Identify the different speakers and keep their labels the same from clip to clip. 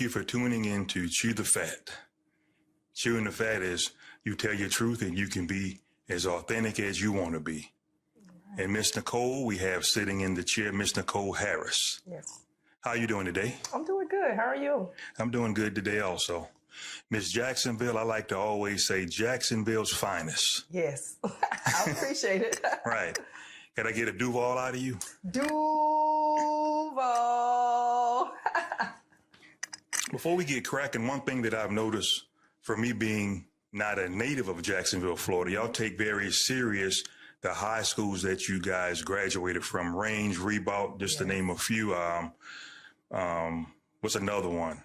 Speaker 1: you for tuning in to Chew the Fat. Chewing the fat is you tell your truth and you can be as authentic as you want to be. And Miss Nicole, we have sitting in the chair, Miss Nicole Harris.
Speaker 2: Yes.
Speaker 1: How you doing today?
Speaker 2: I'm doing good. How are you?
Speaker 1: I'm doing good today also. Miss Jacksonville, I like to always say Jacksonville's finest.
Speaker 2: Yes. I appreciate it.
Speaker 1: Right. Can I get a Duval out of you?
Speaker 2: Duval.
Speaker 1: Before we get cracking, one thing that I've noticed for me being not a native of Jacksonville, Florida, y'all take very serious the high schools that you guys graduated from, Range, Ribault, just to name a few. What's another one?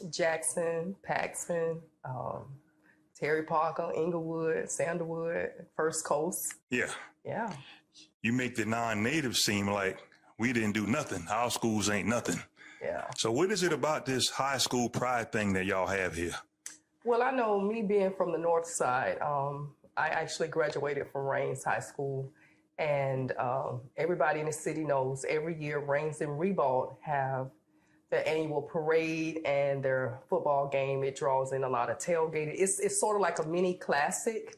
Speaker 2: Jackson, Paxton, Terry Parker, Inglewood, Sandalwood, First Coast.
Speaker 1: Yeah.
Speaker 2: Yeah.
Speaker 1: You make the non-natives seem like we didn't do nothing. Our schools ain't nothing.
Speaker 2: Yeah.
Speaker 1: So what is it about this high school pride thing that y'all have here?
Speaker 2: Well, I know me being from the north side, I actually graduated from Rains High School, and everybody in the city knows every year Rains and Ribault have the annual parade and their football game. It draws in a lot of tailgating. It's sort of like a mini classic,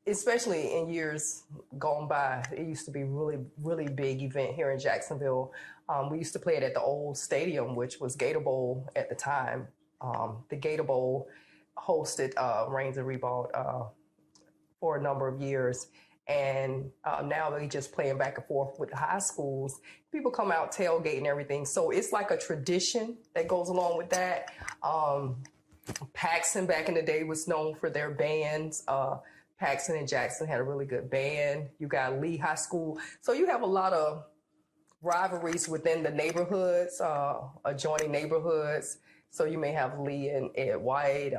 Speaker 2: especially in years gone by. It used to be really, really big event here in Jacksonville. We used to play it at the old stadium, which was Gator Bowl at the time. The Gator Bowl hosted Rains and Ribault for a number of years. And now they're just playing back and forth with the high schools. People come out tailgate and everything. So it's like a tradition that goes along with that. Paxton back in the day was known for their bands. Paxton and Jackson had a really good band. You got Lee High School. So you have a lot of rivalries within the neighborhoods, adjoining neighborhoods. So you may have Lee and Ed White,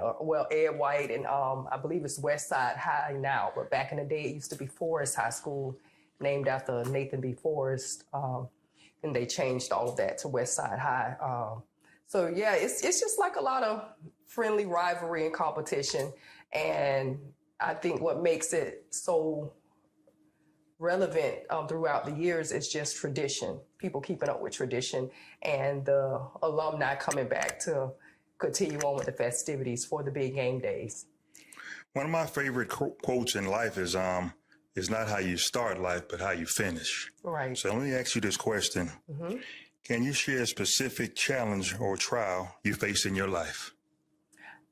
Speaker 2: Ed White and I believe it's West Side High now, but back in the day it used to be Forest High School, named after Nathan B. Forrest, and they changed all of that to West Side High. So yeah, it's just like a lot of friendly rivalry and competition, and I think what makes it so relevant throughout the years is just tradition, people keeping up with tradition, and the alumni coming back to continue on with the festivities for the big game days.
Speaker 1: One of my favorite quotes in life is not how you start life, but how you finish.
Speaker 2: Right.
Speaker 1: So let me ask you this question. Mm-hmm. Can you share a specific challenge or trial you faced in your life?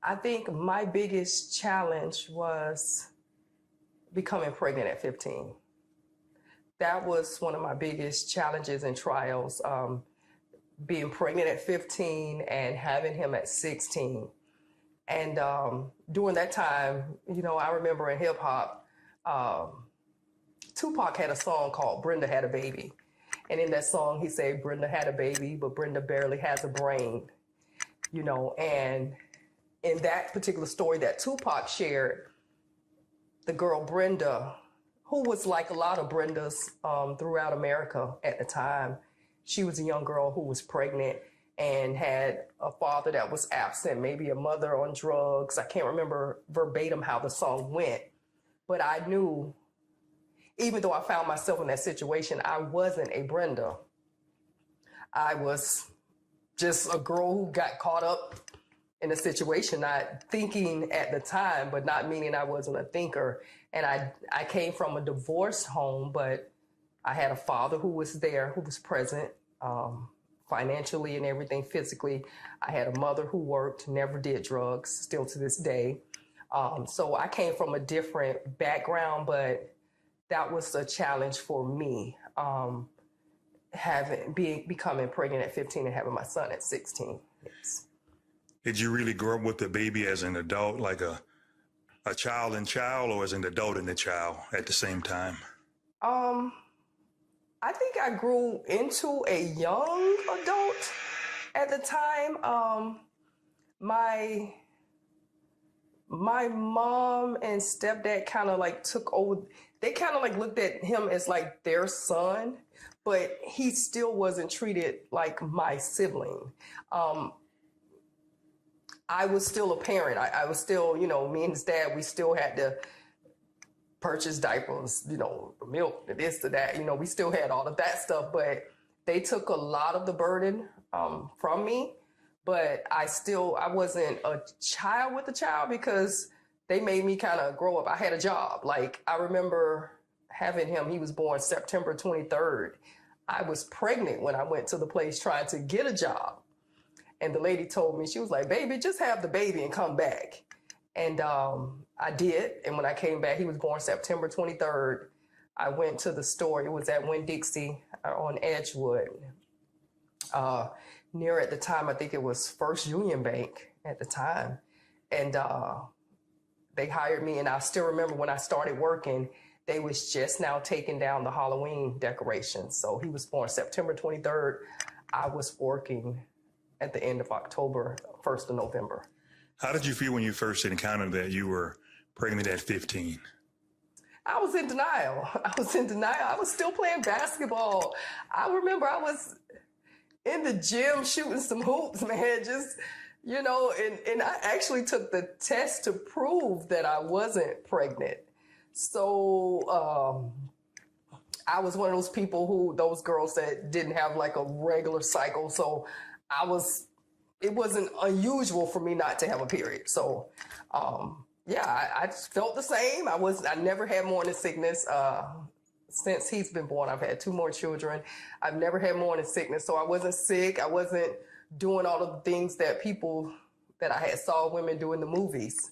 Speaker 2: I think my biggest challenge was becoming pregnant at 15. That was one of my biggest challenges and trials, being pregnant at 15 and having him at 16. And during that time, I remember in hip hop, Tupac had a song called Brenda Had a Baby. And in that song, he said, Brenda had a baby, but Brenda barely has a brain, and in that particular story that Tupac shared, the girl Brenda, who was like a lot of Brendas throughout America at the time. She was a young girl who was pregnant and had a father that was absent, maybe a mother on drugs. I can't remember verbatim how the song went, but I knew, even though I found myself in that situation, I wasn't a Brenda. I was just a girl who got caught up in a situation, not thinking at the time, but not meaning I wasn't a thinker. And I came from a divorced home, but I had a father who was there, who was present financially and everything, physically. I had a mother who worked, never did drugs, still to this day. So I came from a different background, but that was a challenge for me, becoming pregnant at 15 and having my son at 16. Yes.
Speaker 1: Did you really grow up with the baby as an adult, like a child and child, or as an adult and a child at the same time?
Speaker 2: I think I grew into a young adult at the time. My mom and stepdad kind of like took over. They kind of like looked at him as like their son, but he still wasn't treated like my sibling. I was still a parent. I was still, me and his dad, we still had to purchase diapers, milk, this, to that. We still had all of that stuff, but they took a lot of the burden from me. but I wasn't a child with a child because they made me kind of grow up. I had a job. Like, I remember having him, he was born September 23rd. I was pregnant when I went to the place trying to get a job. And the lady told me, she was like, baby, just have the baby and come back. And I did. And when I came back, he was born September 23rd. I went to the store. It was at Winn-Dixie on Edgewood. Near at the time, I think it was First Union Bank at the time. And they hired me. And I still remember when I started working, they was just now taking down the Halloween decorations. So he was born September 23rd. I was working at the end of October, 1st of November.
Speaker 1: How did you feel when you first encountered that you were pregnant at 15?
Speaker 2: I was in denial. I was still playing basketball. I remember I was in the gym shooting some hoops, man, just, and I actually took the test to prove that I wasn't pregnant. So I was one of those people those girls that didn't have like a regular cycle. So it wasn't unusual for me not to have a period. So, I felt the same. I never had morning sickness. Since he's been born, I've had 2 more children. I've never had morning sickness. So I wasn't sick. I wasn't doing all of the things that I had saw women do in the movies.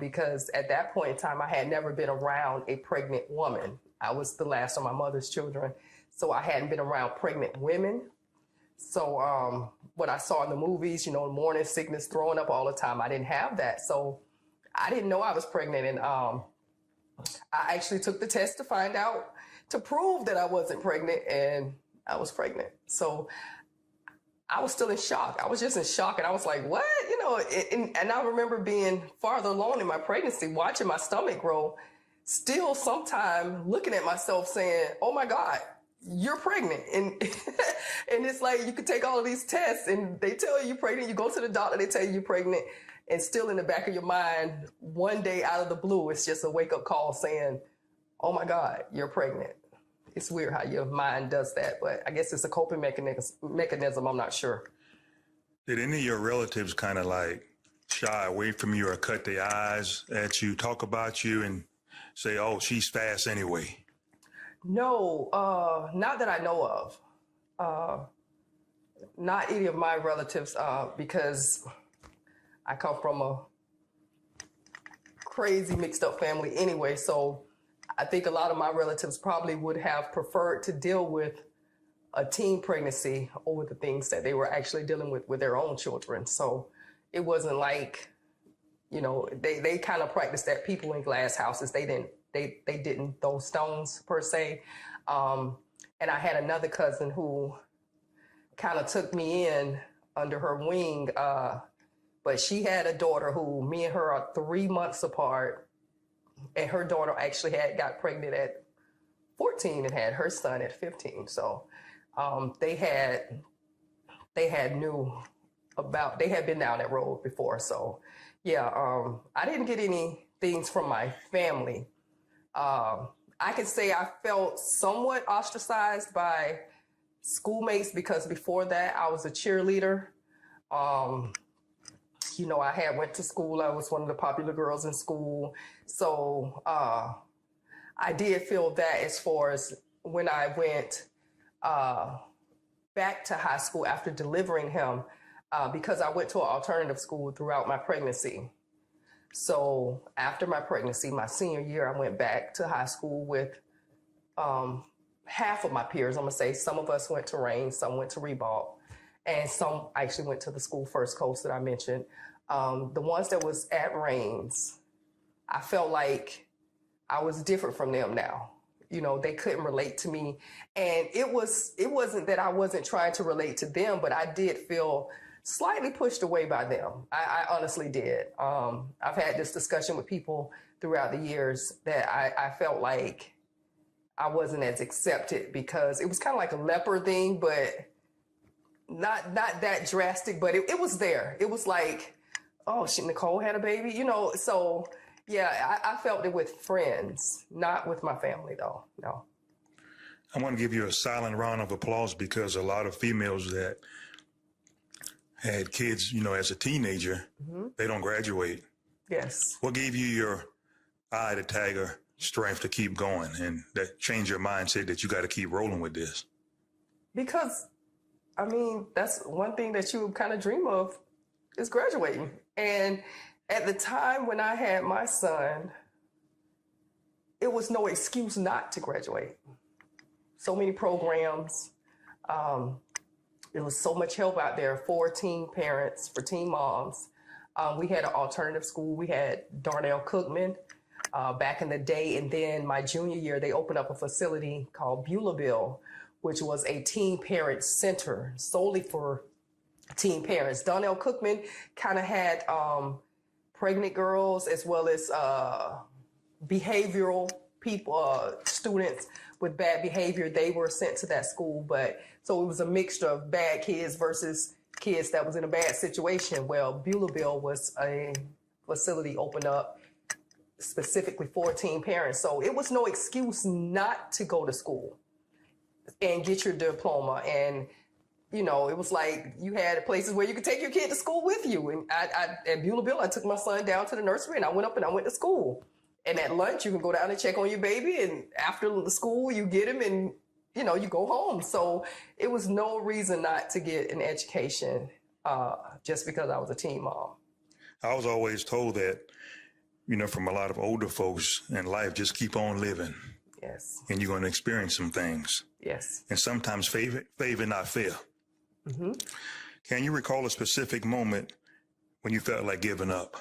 Speaker 2: Because at that point in time, I had never been around a pregnant woman. I was the last of my mother's children. So I hadn't been around pregnant women. So what I saw in the movies, morning sickness, throwing up all the time, I didn't have that. So I didn't know I was pregnant. And I actually took the test to find out, to prove that I wasn't pregnant, and I was pregnant. So I was still in shock. I was just in shock. And I was like, what? And I remember being farther along in my pregnancy, watching my stomach grow, still sometime looking at myself saying, oh my God, you're pregnant. And and it's like, you could take all of these tests and they tell you you're pregnant. You go to the doctor, they tell you you're pregnant. And still in the back of your mind, one day out of the blue, it's just a wake up call saying, oh my God, you're pregnant. It's weird how your mind does that, but I guess it's a coping mechanism. I'm not sure.
Speaker 1: Did any of your relatives kind of like shy away from you or cut their eyes at you, talk about you and say, oh, she's fast anyway?
Speaker 2: No, not that I know of. Not any of my relatives, because I come from a crazy mixed up family anyway. So I think a lot of my relatives probably would have preferred to deal with a teen pregnancy over the things that they were actually dealing with their own children. So it wasn't like, they kind of practiced that people in glass houses. They didn't throw stones per se. And I had another cousin who kind of took me in under her wing. But she had a daughter who, me and her are 3 months apart. And her daughter actually got pregnant at 14 and had her son at 15. So they had been down that road before. So I didn't get any things from my family. I can say I felt somewhat ostracized by schoolmates because before that I was a cheerleader. I had went to school. I was one of the popular girls in school. So I did feel that as far as when I went back to high school after delivering him, because I went to an alternative school throughout my pregnancy. So after my pregnancy, my senior year, I went back to high school with half of my peers. I'm going to say some of us went to Rain, some went to Ribault, and some actually went to the school First Coast that I mentioned. The ones that was at Rains, I felt like I was different from them now. They couldn't relate to me. And it wasn't that I wasn't trying to relate to them, but I did feel slightly pushed away by them. I honestly did. I've had this discussion with people throughout the years that I felt like I wasn't as accepted because it was kind of like a leper thing, but not that drastic, but it was there. It was like, oh, Nicole had a baby, so yeah, I felt it with friends, not with my family though, no.
Speaker 1: I want to give you a silent round of applause because a lot of females that had kids, as a teenager, they don't graduate.
Speaker 2: Yes.
Speaker 1: What gave you your eye to tiger strength to keep going and that changed your mindset that you got to keep rolling with this?
Speaker 2: Because, I mean, that's one thing that you kind of dream of is graduating. And at the time when I had my son, it was no excuse not to graduate. So many programs. There was so much help out there for teen parents, for teen moms. We had an alternative school. We had Darnell Cookman back in the day. And then my junior year, they opened up a facility called Beulahville, which was a teen parent center solely for teen parents. Darnell Cookman kind of had pregnant girls as well as behavioral people, students with bad behavior. They were sent to that school. But so it was a mixture of bad kids versus kids that was in a bad situation. Well, Beulahville was a facility opened up specifically for teen parents. So it was no excuse not to go to school and get your diploma. And, it was like you had places where you could take your kid to school with you. And at Beulahville, I took my son down to the nursery and I went up and I went to school. And at lunch, you can go down and check on your baby. And after the school, you get him and, you go home. So it was no reason not to get an education just because I was a teen mom.
Speaker 1: I was always told that, from a lot of older folks in life, just keep on living.
Speaker 2: Yes.
Speaker 1: And you're going to experience some things.
Speaker 2: Yes.
Speaker 1: And sometimes favor, not fair.
Speaker 2: Mm-hmm.
Speaker 1: Can you recall a specific moment when you felt like giving up?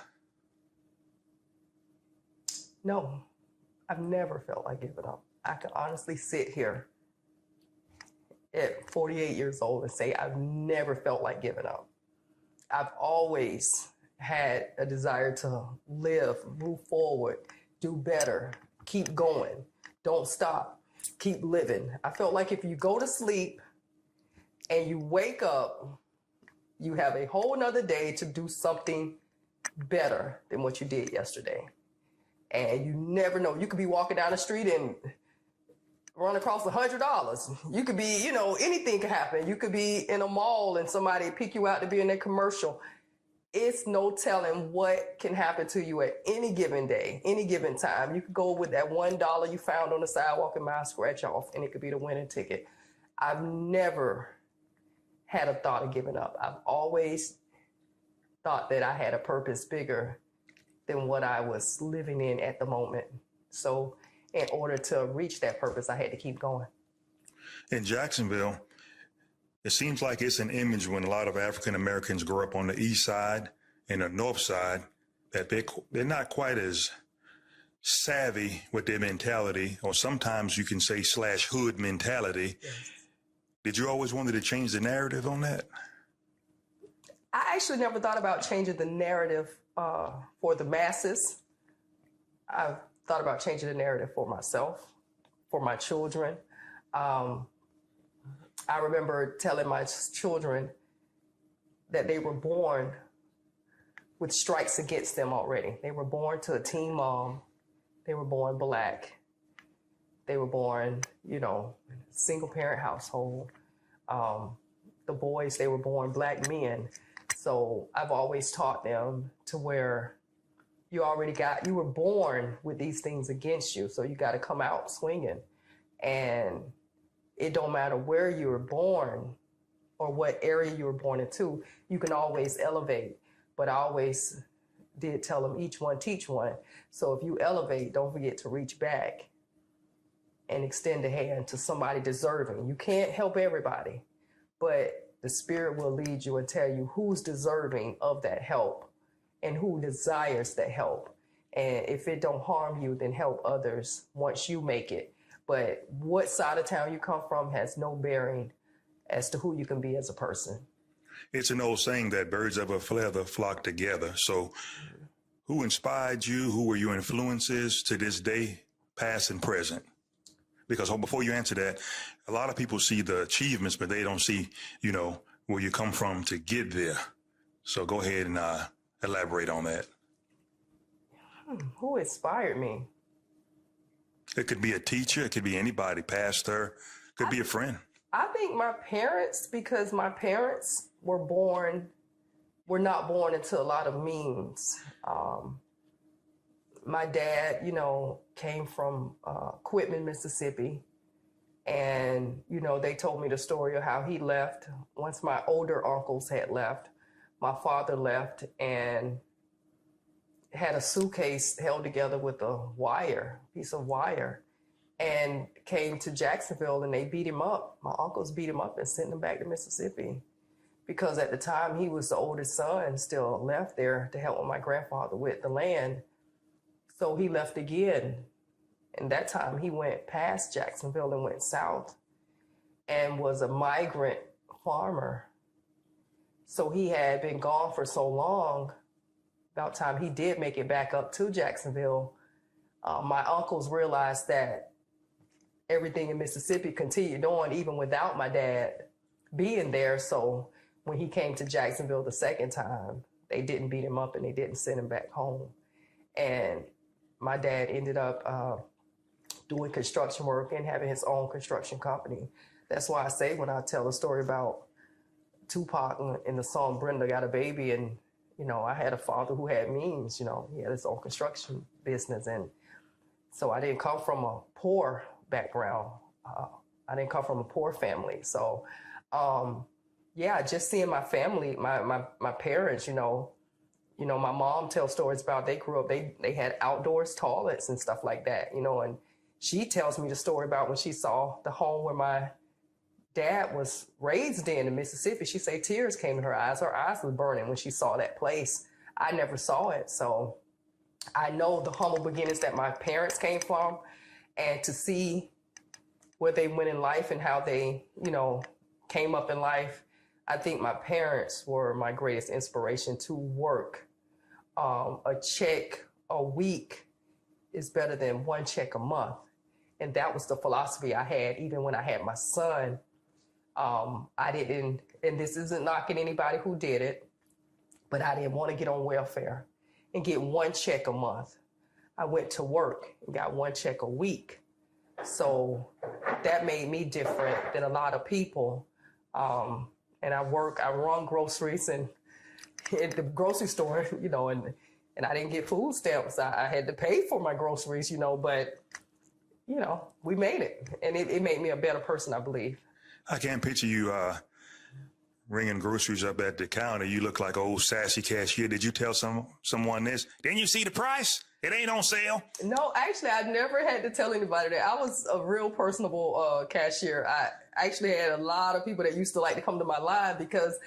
Speaker 2: No, I've never felt like giving up. I can honestly sit here at 48 years old and say I've never felt like giving up. I've always had a desire to live, move forward, do better, keep going, don't stop, keep living. I felt like if you go to sleep and you wake up, you have a whole nother day to do something better than what you did yesterday. And you never know. You could be walking down the street and run across $100. You could be, anything could happen. You could be in a mall and somebody pick you out to be in a commercial. It's no telling what can happen to you at any given day, any given time. You could go with that $1 you found on the sidewalk and buy a scratch off, and it could be the winning ticket. I've never had a thought of giving up. I've always thought that I had a purpose bigger than what I was living in at the moment. So in order to reach that purpose, I had to keep going.
Speaker 1: In Jacksonville, it seems like it's an image when a lot of African Americans grow up on the east side and the north side that they're not quite as savvy with their mentality, or sometimes you can say /hood mentality. Yes. Did you always wanted to change the narrative on that?
Speaker 2: I actually never thought about changing the narrative for the masses. I've thought about changing the narrative for myself, for my children. I remember telling my children that they were born with strikes against them already. They were born to a teen mom. They were born Black. They were born, single parent household. The boys, they were born Black men. So I've always taught them to where you were born with these things against you. So you got to come out swinging. And it don't matter where you were born or what area you were born into, you can always elevate. But I always did tell them each one teach one. So if you elevate, don't forget to reach back and extend a hand to somebody deserving. You can't help everybody, but the Spirit will lead you and tell you who's deserving of that help and who desires that help. And if it don't harm you, then help others once you make it. But what side of town you come from has no bearing as to who you can be as a person.
Speaker 1: It's an old saying that birds of a feather flock together. So who inspired you? Who were your influences to this day, past and present? Because before you answer that, a lot of people see the achievements, but they don't see, where you come from to get there. So go ahead and elaborate on that.
Speaker 2: Who inspired me?
Speaker 1: It could be a teacher. It could be anybody, pastor. Could be a friend.
Speaker 2: I think my parents, because my parents were born were not born into a lot of means. My dad, came from Quitman, Mississippi. And, they told me the story of how he left. Once my older uncles had left, my father left and had a suitcase held together with a piece of wire, and came to Jacksonville, and they beat him up. My uncles beat him up and sent him back to Mississippi, because at the time he was the oldest son, still left there to help my grandfather with the land. So he left again. And that time he went past Jacksonville and went south and was a migrant farmer. So he had been gone for so long. About time he did make it back up to Jacksonville, my uncles realized that everything in Mississippi continued on even without my dad being there. So when he came to Jacksonville the second time, they didn't beat him up and they didn't send him back home. And my dad ended up doing construction work and having his own construction company. That's why I say when I tell a story about Tupac in the song Brenda Got a Baby, and I had a father who had means, he had his own construction business. And so I didn't come from a poor background. I didn't come from a poor family. So, just seeing my family, my parents, my mom tells stories about they grew up, they had outdoors toilets and stuff like that, and she tells me the story about when she saw the home where my dad was raised in Mississippi. She say tears came to her eyes. Her eyes were burning when she saw that place. I never saw it. So I know the humble beginnings that my parents came from, and to see where they went in life and how they, came up in life. I think my parents were my greatest inspiration to work. A check a week is better than one check a month. And that was the philosophy I had even when I had my son. I didn't, and this isn't knocking anybody who did it, but I didn't want to get on welfare and get one check a month. I went to work and got one check a week. So that made me different than a lot of people. And I run groceries and at the grocery store, and I didn't get food stamps. I had to pay for my groceries, but, we made it. And it made me a better person, I believe.
Speaker 1: I can't picture you ringing groceries up at the counter. You look like an old sassy cashier. Did you tell someone this? Didn't you see the price? It ain't on sale.
Speaker 2: No, actually, I never had to tell anybody that. I was a real personable cashier. I actually had a lot of people that used to like to come to my line, because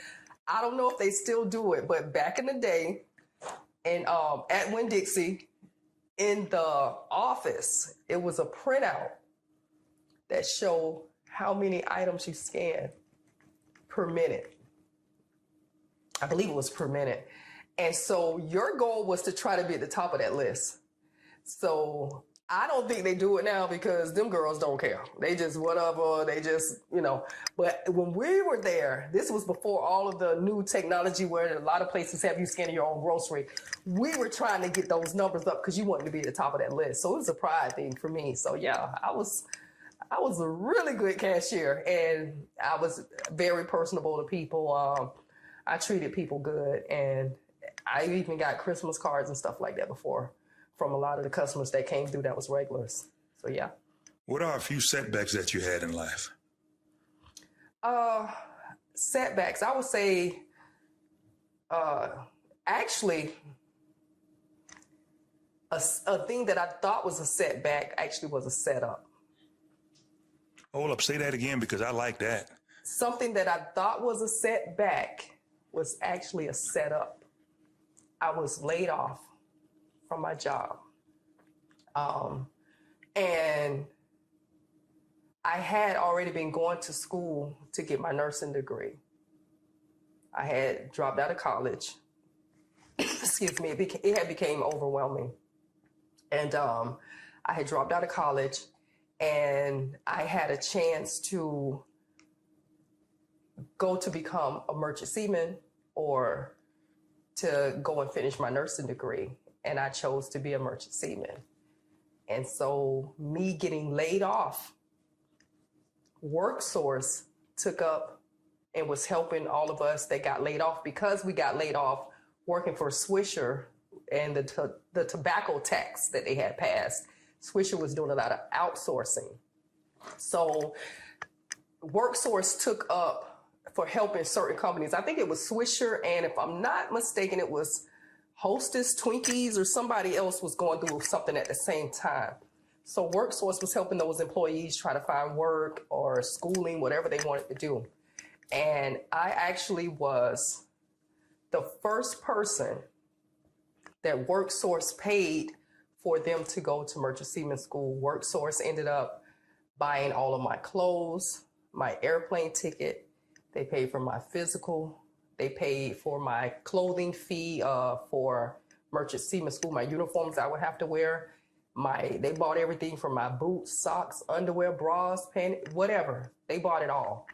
Speaker 2: I don't know if they still do it, but back in the day, and at Winn-Dixie, in the office, it was a printout that showed how many items you scan per minute. I believe it was per minute. And so your goal was to try to be at the top of that list. So I don't think they do it now, because them girls don't care. They just whatever, they just, But when we were there, this was before all of the new technology where a lot of places have you scanning your own grocery. We were trying to get those numbers up because you wanted to be at the top of that list. So it was a pride thing for me. So yeah, I was a really good cashier, and I was very personable to people. I treated people good, and I even got Christmas cards and stuff like that before from a lot of the customers that came through that was regulars. So yeah.
Speaker 1: What are a few setbacks that you had in life?
Speaker 2: Setbacks, I would say, actually, a thing that I thought was a setback actually was a setup.
Speaker 1: Hold up, say that again, because I like that.
Speaker 2: Something that I thought was a setback was actually a setup. I was laid off from my job. And I had already been going to school to get my nursing degree. I had dropped out of college. Excuse me, it had became overwhelming. And I had dropped out of college, and I had a chance to go to become a merchant seaman or to go and finish my nursing degree. And I chose to be a merchant seaman. And so me getting laid off, WorkSource took up and was helping all of us that got laid off because we got laid off working for Swisher and the tobacco tax that they had passed. Swisher was doing a lot of outsourcing. So WorkSource took up for helping certain companies. I think it was Swisher, and if I'm not mistaken, it was Hostess, Twinkies, or somebody else was going through something at the same time. So WorkSource was helping those employees try to find work or schooling, whatever they wanted to do. And I actually was the first person that WorkSource paid for them to go to Merchant Seaman School. WorkSource ended up buying all of my clothes, my airplane ticket. They paid for my physical. They paid for my clothing fee for Merchant Seaman School, my uniforms I would have to wear. They bought everything from my boots, socks, underwear, bras, panties, whatever. They bought it all.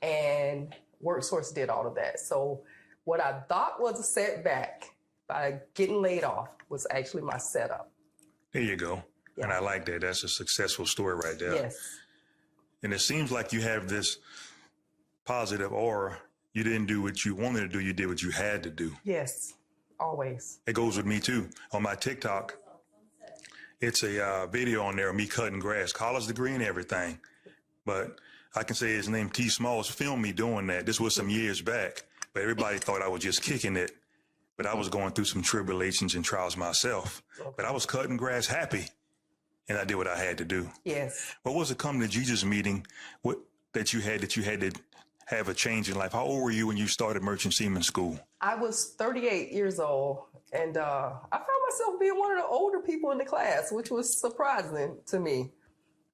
Speaker 2: And WorkSource did all of that. So what I thought was a setback by getting laid off was actually my setup.
Speaker 1: There you go. Yeah. And I like that. That's a successful story right there.
Speaker 2: Yes.
Speaker 1: And it seems like you have this positive aura. You didn't do what you wanted to do. You did what you had to do.
Speaker 2: Yes, always.
Speaker 1: It goes with me too. On my TikTok, it's a video on there of me cutting grass, college degree and everything. But I can say his name, T. Smalls, filmed me doing that. This was some years back, but everybody thought I was just kicking it. But I was going through some tribulations and trials myself. Okay. But I was cutting grass happy, and I did what I had to do.
Speaker 2: Yes.
Speaker 1: What was the Come to Jesus meeting that you had to have a change in life? How old were you when you started Merchant Seaman School?
Speaker 2: I was 38 years old, and I found myself being one of the older people in the class, which was surprising to me.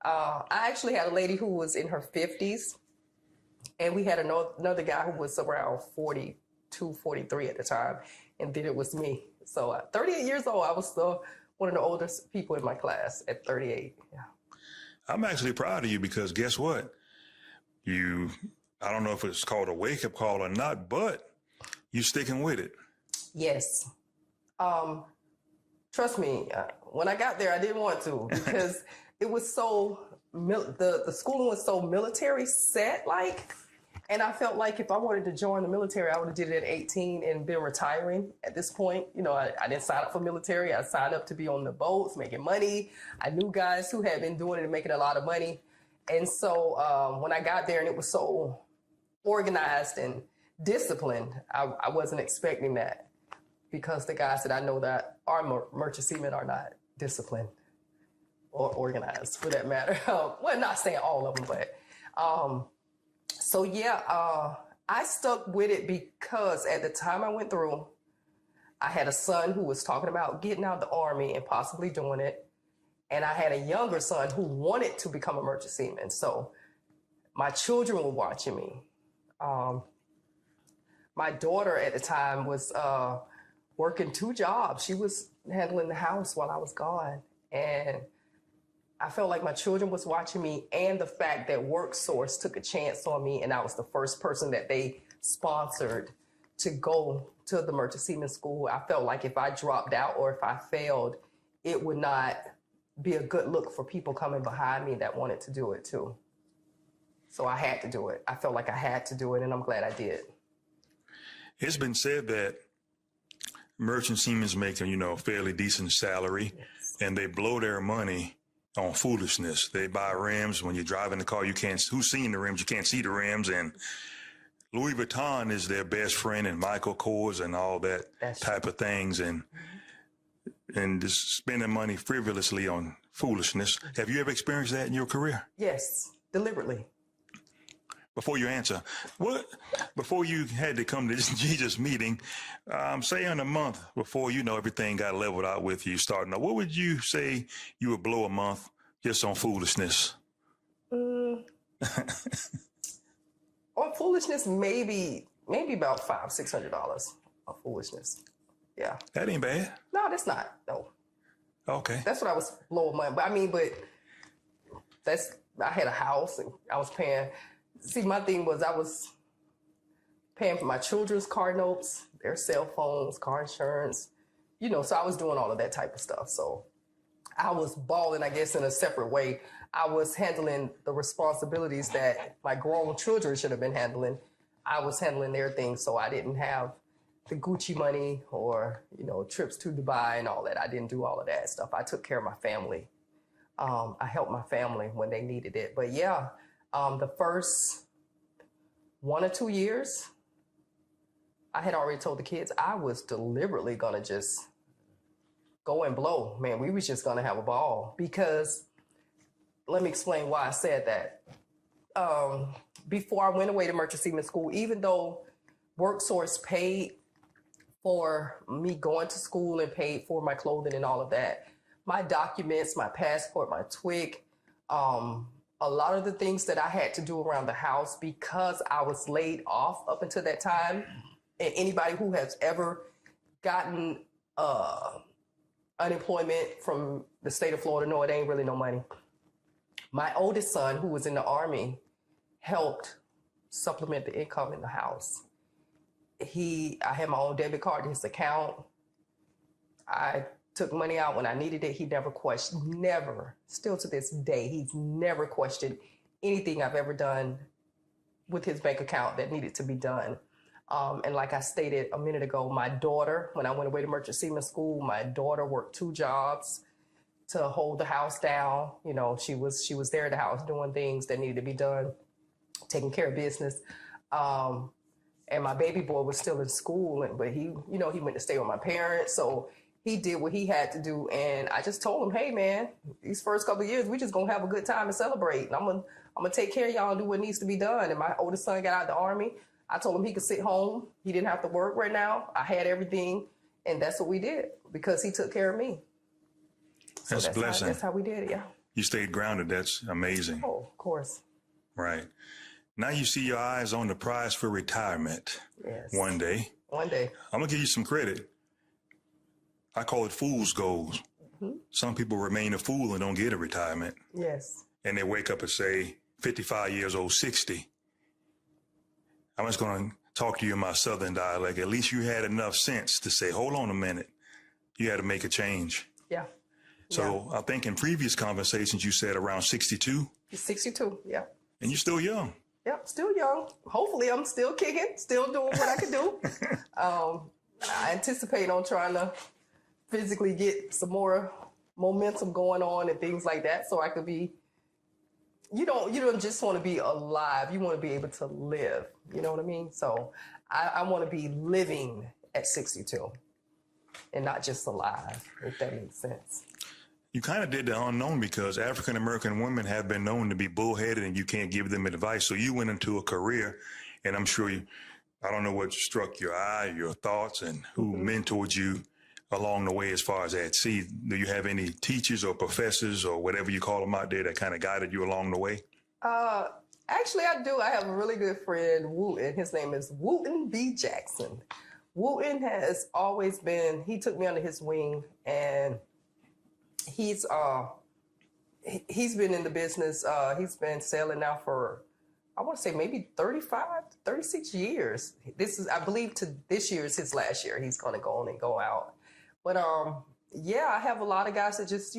Speaker 2: I actually had a lady who was in her 50s, and we had another guy who was around 42, 43 at the time, and then it was me. So 38 years old, I was still one of the oldest people in my class at 38. Yeah.
Speaker 1: I'm actually proud of you because guess what? I don't know if it's called a wake-up call or not, but you sticking with it.
Speaker 2: Yes. Trust me, when I got there, I didn't want to because it was so, the schooling was so military set-like, and I felt like if I wanted to join the military, I would have did it at 18 and been retiring at this point. You know, I didn't sign up for military. I signed up to be on the boats, making money. I knew guys who had been doing it and making a lot of money. And so when I got there and it was so organized and disciplined, I wasn't expecting that because the guys that I know that are merchant seamen are not disciplined or organized for that matter. Well, not saying all of them, but so yeah, I stuck with it because at the time I went through, I had a son who was talking about getting out of the Army and possibly doing it. And I had a younger son who wanted to become a merchant seaman. So my children were watching me. My daughter at the time was working 2 jobs. She was handling the house while I was gone. And I felt like my children was watching me, and the fact that WorkSource took a chance on me, and I was the first person that they sponsored to go to the Merchant Seaman School. I felt like if I dropped out or if I failed, it would not be a good look for people coming behind me that wanted to do it too. So I had to do it. I felt like I had to do it, and I'm glad I did.
Speaker 1: It's been said that merchant seamen make a fairly decent salary, yes, and they blow their money on foolishness. They buy rims. When you're driving the car, who's seen the rims? You can't see the rims. And Louis Vuitton is their best friend, and Michael Kors and all that type of things. And just spending money frivolously on foolishness. Have you ever experienced that in your career?
Speaker 2: Yes, deliberately.
Speaker 1: Before you answer, before you had to come to this Jesus meeting, say in a month before everything got leveled out with you starting out, what would you say you would blow a month just on foolishness?
Speaker 2: On foolishness, maybe about $500-$600 on foolishness. Yeah.
Speaker 1: That ain't bad.
Speaker 2: No, that's not. No.
Speaker 1: Okay.
Speaker 2: That's what I was blowing money. But I had a house and I was paying. See, my thing was I was paying for my children's car notes, their cell phones, car insurance, so I was doing all of that type of stuff. So I was balling, I guess, in a separate way. I was handling the responsibilities that my grown children should have been handling. I was handling their things, so I didn't have the Gucci money or, trips to Dubai and all that. I didn't do all of that stuff. I took care of my family. I helped my family when they needed it. But yeah, the first 1 or 2 years, I had already told the kids I was deliberately going to just go and blow. Man, we was just going to have a ball, because let me explain why I said that. Before I went away to Merchant Seaman School, even though WorkSource paid for me going to school and paid for my clothing and all of that, my documents, my passport, my twig, a lot of the things that I had to do around the house, because I was laid off up until that time. And anybody who has ever gotten unemployment from the state of Florida, no, it ain't really no money. My oldest son, who was in the Army, helped supplement the income in the house. I had my own debit card in his account. I took money out when I needed it. He never questioned, never, still to this day, he's never questioned anything I've ever done with his bank account that needed to be done. And like I stated a minute ago, my daughter, when I went away to Merchant Seaman School, my daughter worked 2 jobs to hold the house down. She was there at the house doing things that needed to be done, taking care of business. And my baby boy was still in school, but he went to stay with my parents. So he did what he had to do. And I just told him, hey man, these first couple of years, we just gonna have a good time and celebrate. And I'm gonna take care of y'all and do what needs to be done. And my oldest son got out of the Army. I told him he could sit home. He didn't have to work right now. I had everything. And that's what we did, because he took care of me. So
Speaker 1: that's a blessing.
Speaker 2: That's how we did it, yeah.
Speaker 1: You stayed grounded. That's amazing.
Speaker 2: Oh, of course.
Speaker 1: Right. Now you see your eyes on the prize for retirement.
Speaker 2: Yes.
Speaker 1: One day.
Speaker 2: One day.
Speaker 1: I'm going to give you some credit. I call it fool's gold. Mm-hmm. Some people remain a fool and don't get a retirement.
Speaker 2: Yes.
Speaker 1: And they wake up and say, 55 years old, 60. I'm just going to talk to you in my Southern dialect. At least you had enough sense to say, hold on a minute. You had to make a change.
Speaker 2: Yeah.
Speaker 1: So I think in previous conversations, you said around 62.
Speaker 2: 62, yeah.
Speaker 1: And you're still young.
Speaker 2: Yep, still young. Hopefully I'm still kicking, still doing what I can do. I anticipate on trying to physically get some more momentum going on and things like that, so I could be, you don't just want to be alive, you want to be able to live. You know what I mean? So I want to be living at 62 and not just alive, if that makes sense.
Speaker 1: You kind of did the unknown, because African-American women have been known to be bullheaded and you can't give them advice. So you went into a career, and I'm sure I don't know what struck your eye, your thoughts, and who mentored you along the way as far as that. See, do you have any teachers or professors or whatever you call them out there that kind of guided you along the way?
Speaker 2: Actually, I do. I have a really good friend, Wooten. His name is Wooten B. Jackson. Wooten has always been, he took me under his wing, and he's been in the business. He's been selling now for, I want to say maybe 35, 36 years. I believe this year is his last year. He's going to go on and go out. But yeah, I have a lot of guys that just,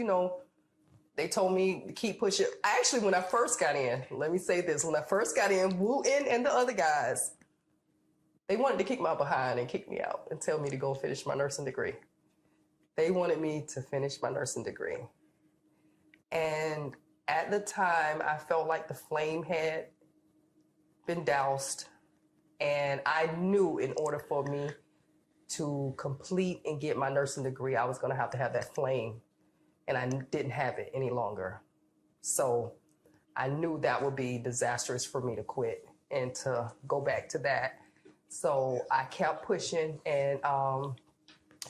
Speaker 2: they told me to keep pushing. Actually, when I first got in, let me say this, when I first got in, Wooten and the other guys, they wanted to kick my behind and kick me out and tell me to go finish my nursing degree. They wanted me to finish my nursing degree. And at the time, I felt like the flame had been doused. And I knew in order for me to complete and get my nursing degree, I was going to have that flame. And I didn't have it any longer. So I knew that would be disastrous for me to quit and to go back to that. So I kept pushing, and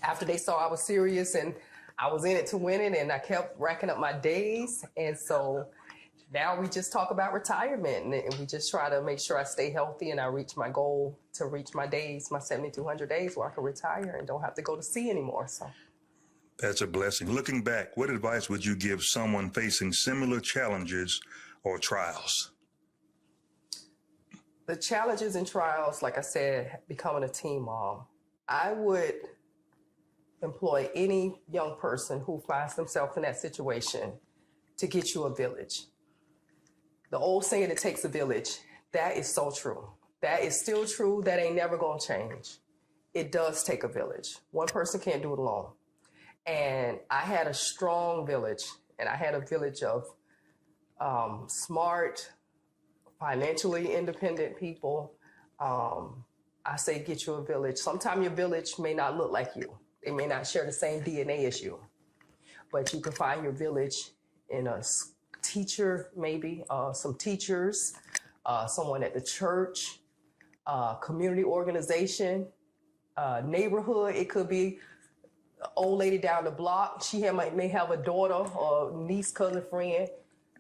Speaker 2: after they saw I was serious and I was in it to win it, and I kept racking up my days. And so now we just talk about retirement, and we just try to make sure I stay healthy and I reach my goal to reach my days, my 7,200 days where I can retire and don't have to go to sea anymore. So
Speaker 1: that's a blessing. Looking back, what advice would you give someone facing similar challenges or trials?
Speaker 2: The challenges and trials, like I said, becoming a teen mom, I would employ any young person who finds themselves in that situation to get you a village. The old saying, it takes a village, that is so true. That is still true. That ain't never going to change. It does take a village. One person can't do it alone. And I had a strong village, and I had a village of smart, financially independent people. I say get you a village. Sometimes your village may not look like you. They may not share the same DNA as you. But you can find your village in a teacher, maybe, some teachers, someone at the church, community organization, neighborhood. It could be an old lady down the block. She may have a daughter or niece, cousin, friend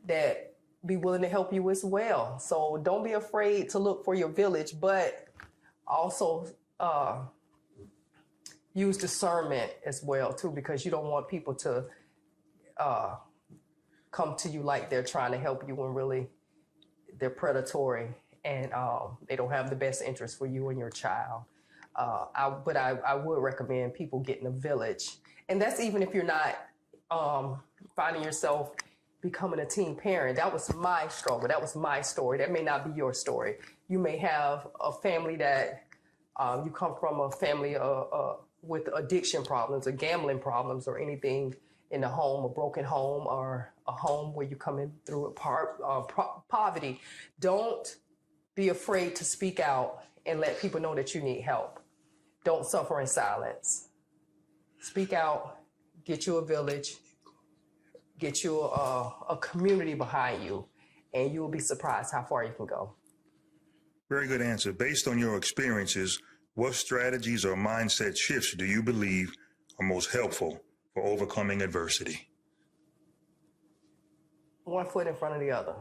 Speaker 2: that be willing to help you as well. So don't be afraid to look for your village, but also use discernment as well too, because you don't want people to come to you like they're trying to help you when really they're predatory and they don't have the best interest for you and your child. But I would recommend people getting a village. And that's even if you're not finding yourself becoming a teen parent. That was my struggle. That was my story. That may not be your story. You may have a family that you come from a family with addiction problems or gambling problems or anything in the home, a broken home or a home where you're coming through poverty. Don't be afraid to speak out and let people know that you need help. Don't suffer in silence. Speak out, get you a village, get you a community behind you, and you'll be surprised how far you can go.
Speaker 1: Very good answer. Based on your experiences, what strategies or mindset shifts do you believe are most helpful for overcoming adversity?
Speaker 2: One foot in front of the other.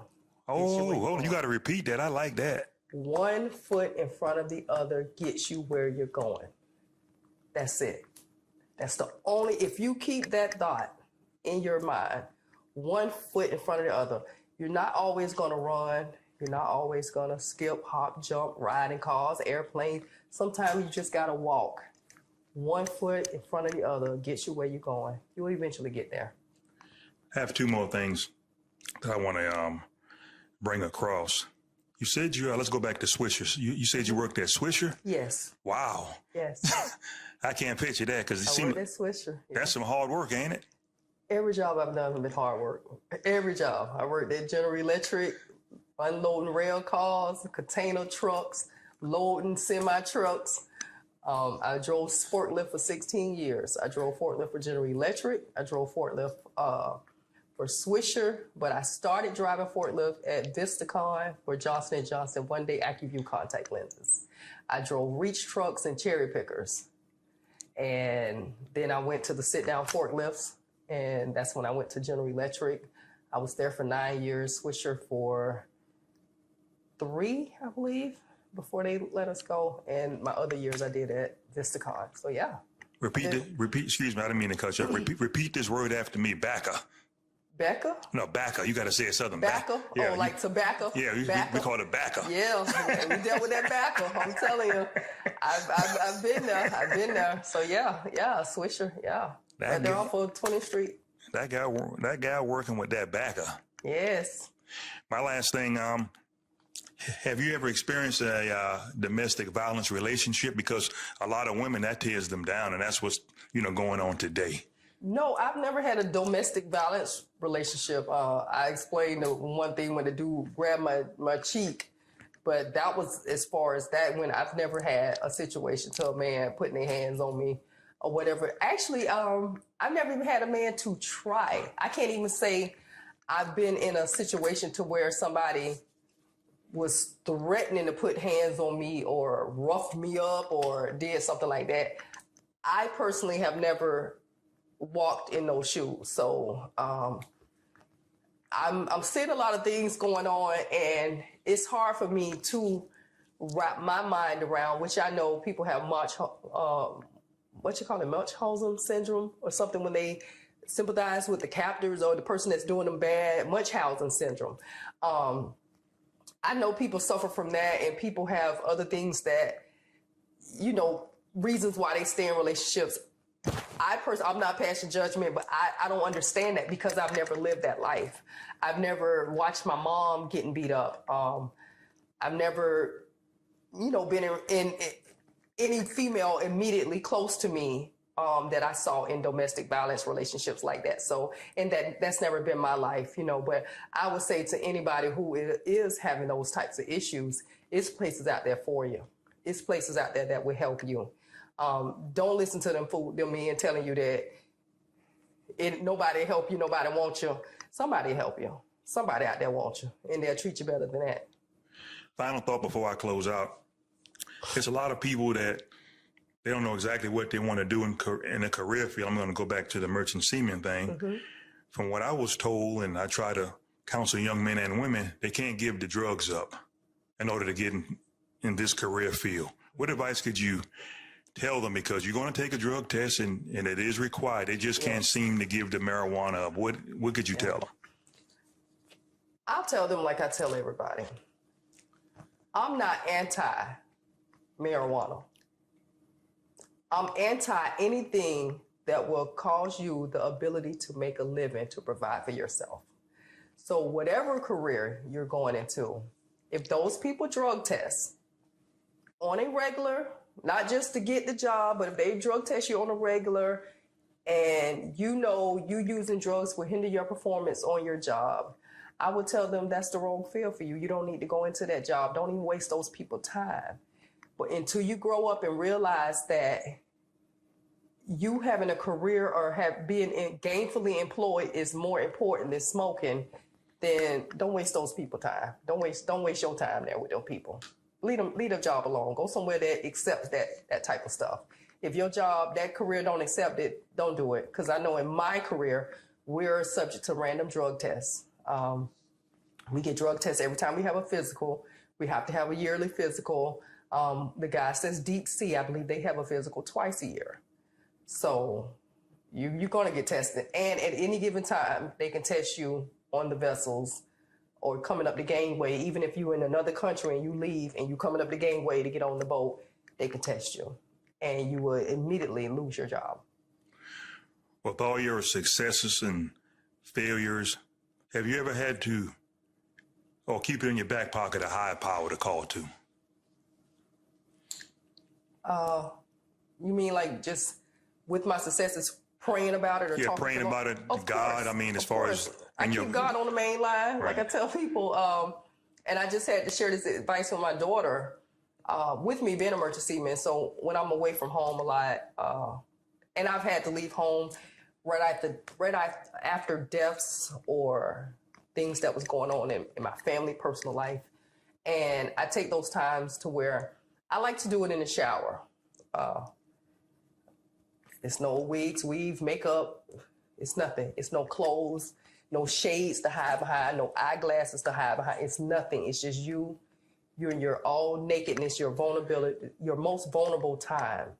Speaker 1: Oh, hold on. You got to repeat that. I like that.
Speaker 2: One foot in front of the other gets you where you're going. That's it. That's the only, if you keep that thought in your mind, one foot in front of the other, you're not always going to run. You're not always going to skip, hop, jump, ride in cars, airplanes. Sometimes you just got to walk. One foot in front of the other gets you where you're going. You'll eventually get there.
Speaker 1: I have two more things that I want to bring across. You said let's go back to Swisher. You said you worked at Swisher?
Speaker 2: Yes.
Speaker 1: Wow.
Speaker 2: Yes.
Speaker 1: I can't picture that because it seems
Speaker 2: worked at Swisher. Yeah.
Speaker 1: That's some hard work, ain't it?
Speaker 2: Every job I've done has been hard work. Every job. I worked at General Electric, unloading rail cars, container trucks, loading semi-trucks. I drove forklift for 16 years. I drove forklift for General Electric. I drove forklift for Swisher, but I started driving forklift at Vistacon for Johnson & Johnson One Day AccuView contact lenses. I drove reach trucks and cherry pickers. And then I went to the sit-down forklifts, and that's when I went to General Electric. I was there for 9 years, Swisher for 3, I believe, before they let us go. And my other years I did at Vistacon. So, yeah.
Speaker 1: Repeat, excuse me, I didn't mean to cut you off. Repeat this word after me, Backer.
Speaker 2: Backer?
Speaker 1: No, Backer. You got to say it Southern.
Speaker 2: Backer?
Speaker 1: Yeah,
Speaker 2: like tobacco?
Speaker 1: Yeah, we call it Backer.
Speaker 2: Yeah, we dealt with that Backer. I'm telling you. I've been there. I've been there. So, yeah, Swisher, yeah. Right there off of 20th Street.
Speaker 1: That guy working with that Backer.
Speaker 2: Yes.
Speaker 1: My last thing, have you ever experienced a domestic violence relationship? Because a lot of women, that tears them down, and that's what's going on today.
Speaker 2: No, I've never had a domestic violence relationship. I explained the one thing when the dude grabbed my cheek, but that was as far as that went. I've never had a situation to a man putting their hands on me or whatever. Actually, I've never even had a man to try. I can't even say I've been in a situation to where somebody was threatening to put hands on me or roughed me up or did something like that. I personally have never walked in those shoes. So I'm seeing a lot of things going on, and it's hard for me to wrap my mind around, which I know people have Munchausen syndrome or something when they sympathize with the captors or the person that's doing them bad, Munchausen syndrome. I know people suffer from that, and people have other things that, reasons why they stay in relationships. I'm not passing judgment, but I don't understand that because I've never lived that life. I've never watched my mom getting beat up. I've never been in any female immediately close to me that I saw in domestic violence relationships like that. So, and that's never been my life, but I would say to anybody who is having those types of issues, it's places out there for you. It's places out there that will help you. Don't listen to them men telling you that nobody help you, nobody wants you. Somebody help you. Somebody out there wants you, and they'll treat you better than that.
Speaker 1: Final thought before I close out. There's a lot of people that they don't know exactly what they want to do in a career field. I'm going to go back to the merchant seaman thing. Mm-hmm. From what I was told, and I try to counsel young men and women, they can't give the drugs up in order to get in this career field. What advice could you tell them? Because you're going to take a drug test and it is required. They just can't seem to give the marijuana up. What could you tell them?
Speaker 2: I'll tell them like I tell everybody. I'm not anti-marijuana. I'm anti anything that will cause you the ability to make a living to provide for yourself. So whatever career you're going into, if those people drug test on a regular, not just to get the job, but if they drug test you on a regular and you using drugs will hinder your performance on your job, I would tell them that's the wrong field for you. You don't need to go into that job. Don't even waste those people's time. But until you grow up and realize that you having a career or being gainfully employed is more important than smoking, then don't waste those people's time. Don't waste your time there with those people. Leave a job alone. Go somewhere that accepts that type of stuff. If your job, that career don't accept it, don't do it. Because I know in my career, we're subject to random drug tests. We get drug tests every time we have a physical. We have to have a yearly physical. The guy says Deep Sea, I believe they have a physical twice a year. So you're going to get tested. And at any given time, they can test you on the vessels or coming up the gangway. Even if you're in another country and you leave and you're coming up the gangway to get on the boat, they can test you. And you will immediately lose your job.
Speaker 1: With all your successes and failures, have you ever had to, or keep it in your back pocket, a higher power to call to?
Speaker 2: You mean like just with my successes, praying about it or talking
Speaker 1: praying
Speaker 2: to
Speaker 1: about it,
Speaker 2: of
Speaker 1: God,
Speaker 2: course,
Speaker 1: I mean, as far as...
Speaker 2: I keep God on the main line,
Speaker 1: right.
Speaker 2: Like I tell people. And I just had to share this advice with my daughter, with me being a merchant seaman. So when I'm away from home a lot, and I've had to leave home right after deaths or things that was going on in my family, personal life. And I take those times to where I like to do it in the shower. It's no wigs, weave, makeup. It's nothing. It's no clothes, no shades to hide behind, no eyeglasses to hide behind. It's nothing. It's just you. You're in your all nakedness, your vulnerability, your most vulnerable time.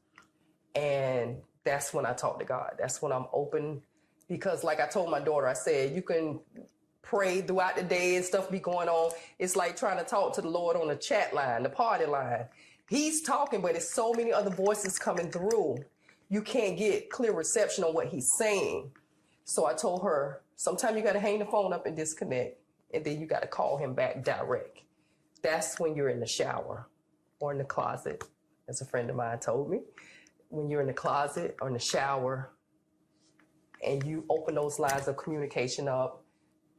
Speaker 2: And that's when I talk to God. That's when I'm open. Because like I told my daughter, I said, you can pray throughout the day and stuff be going on. It's like trying to talk to the Lord on the chat line, the party line. He's talking, but there's so many other voices coming through. You can't get clear reception on what he's saying. So I told her, sometimes you got to hang the phone up and disconnect, and then you got to call him back direct. That's when you're in the shower or in the closet, as a friend of mine told me. When you're in the closet or in the shower and you open those lines of communication up,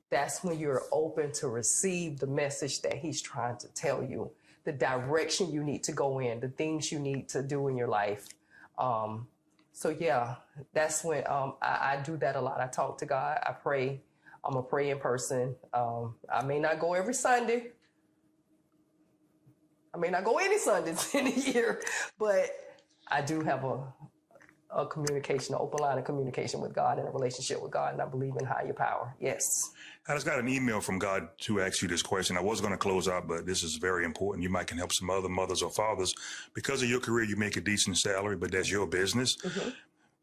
Speaker 2: that's when you're open to receive the message that he's trying to tell you, the direction you need to go in, the things you need to do in your life. So yeah, that's when I do that a lot. I talk to God. I pray. I'm a praying person. I may not go every Sunday. I may not go any Sundays in a year, but I do have a communication, an open line of communication with God and a relationship with God, and I believe in higher power. Yes.
Speaker 1: I just got an email from God to ask you this question. I was going to close out, but this is very important. You might can help some other mothers or fathers. Because of your career, you make a decent salary, but that's your business. Mm-hmm.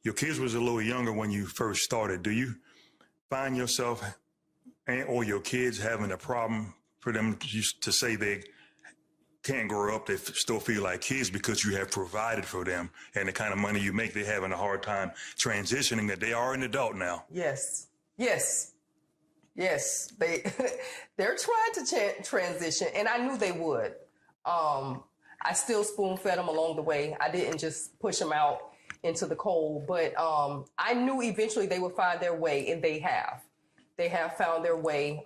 Speaker 1: Your kids was a little younger when you first started. Do you find yourself or your kids having a problem for them to say they can't grow up, they still feel like kids because you have provided for them and the kind of money you make, they're having a hard time transitioning that they are an adult now?
Speaker 2: Yes. They're trying to transition, and I knew they would. I still spoon fed them along the way. I didn't just push them out into the cold, but I knew eventually they would find their way, and they have. They have found their way.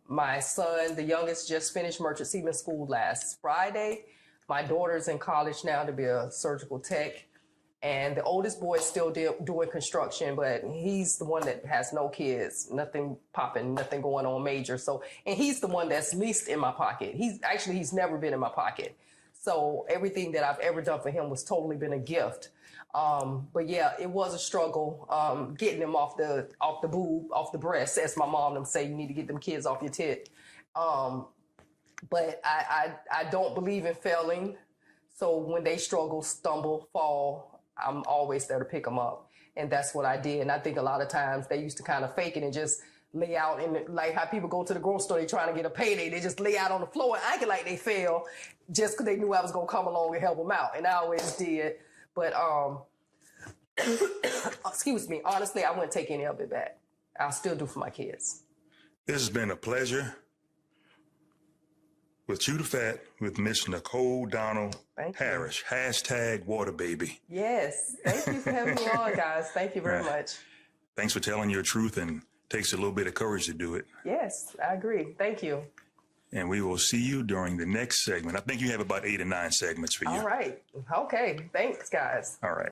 Speaker 2: My son, the youngest, just finished Merchant Seaman School last Friday. My daughter's in college now to be a surgical tech. And the oldest boy is still doing construction, but he's the one that has no kids, nothing popping, nothing going on major. So, and he's the one that's least in my pocket. He's never been in my pocket. So everything that I've ever done for him was totally been a gift. But yeah, it was a struggle getting him off the boob, off the breast, as my mom them say. You need to get them kids off your tit. But I don't believe in failing. So when they struggle, stumble, fall, I'm always there to pick them up. And that's what I did. And I think a lot of times they used to kind of fake it and just lay out in like how people go to the grocery store, they trying to get a payday. They just lay out on the floor and acting like they fell just because they knew I was going to come along and help them out. And I always did. But, excuse me, honestly, I wouldn't take any of it back. I'll still do for my kids.
Speaker 1: This has been a pleasure. With Chew the Fat with Miss Nicole Harris. #WaterBaby.
Speaker 2: Yes. Thank you for having me on, guys. Thank you very much.
Speaker 1: Thanks for telling your truth, and takes a little bit of courage to do it.
Speaker 2: Yes, I agree. Thank you.
Speaker 1: And we will see you during the next segment. I think you have about 8 or 9 segments for you.
Speaker 2: All right. Okay. Thanks, guys.
Speaker 1: All right.